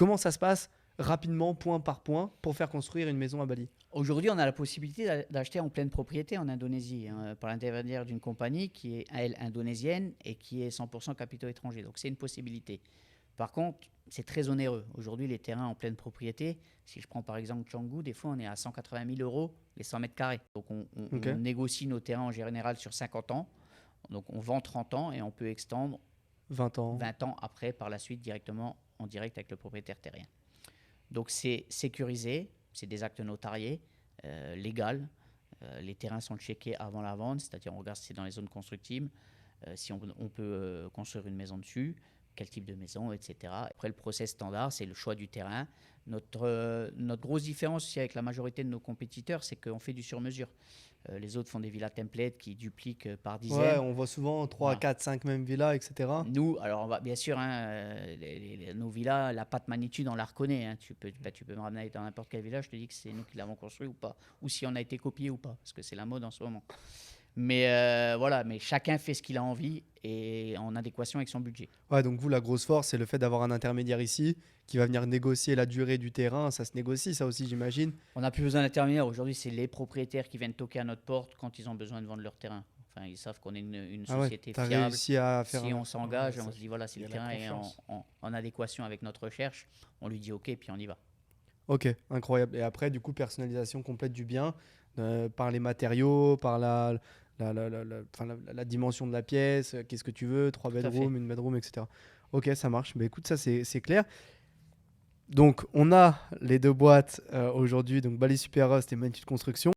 Comment ça se passe rapidement, point par point, pour faire construire une maison à Bali? Aujourd'hui, on a la possibilité d'acheter en pleine propriété en Indonésie, par l'intermédiaire d'une compagnie qui est, elle, indonésienne et qui est 100% capitaux étrangers. Donc, c'est une possibilité. Par contre, c'est très onéreux. Aujourd'hui, les terrains en pleine propriété, si je prends par exemple Canggu, des fois, on est à 180 000 euros les 100 mètres carrés. Donc, Ok. on négocie nos terrains en général sur 50 ans. Donc, on vend 30 ans et on peut extendre 20 ans. 20 ans après, par la suite, directement en direct avec le propriétaire terrien. Donc c'est sécurisé, c'est des actes notariés, légal. Les terrains sont checkés avant la vente, c'est-à-dire on regarde si c'est dans les zones constructibles, si on peut construire une maison dessus, quel type de maison, etc. Après, le process standard, c'est le choix du terrain. Notre grosse différence aussi avec la majorité de nos compétiteurs, c'est qu'on fait du sur-mesure. Les autres font des villas templates qui dupliquent par Ouais, dizaines. on voit souvent 3, Voilà. 4, 5 mêmes villas, etc. Nous, alors bien sûr, nos villas, la pâte magnitude, on la reconnaît. Tu peux me ramener dans n'importe quel village, je te dis que c'est nous qui l'avons construit ou pas, ou si on a été copié ou pas, parce que c'est la mode en ce moment. Mais voilà, mais chacun fait ce qu'il a envie et en adéquation avec son budget. Ouais, donc vous, la grosse force, c'est le fait d'avoir un intermédiaire ici qui va venir négocier la durée du terrain. Ça se négocie, ça aussi, j'imagine. On n'a plus besoin d'intermédiaire. Aujourd'hui, c'est les propriétaires qui viennent toquer à notre porte quand ils ont besoin de vendre leur terrain. Enfin, ils savent qu'on est une Ah ouais, société t'as fiable. réussi à faire Si un... on Ouais, s'engage, on ça, se dit voilà, si il y le a la terrain est confiance. en adéquation avec notre recherche, on lui dit ok, puis on y va. Ok, incroyable. Et après, du coup, personnalisation complète du bien par les matériaux, par enfin, la dimension de la pièce, qu'est-ce que tu veux, 3 Tout à fait. bedrooms, une bedroom, etc. Ok, ça marche. Mais écoute, ça, c'est clair. Donc, on a les deux boîtes aujourd'hui, donc Bali Super Rust et Magnitude Construction.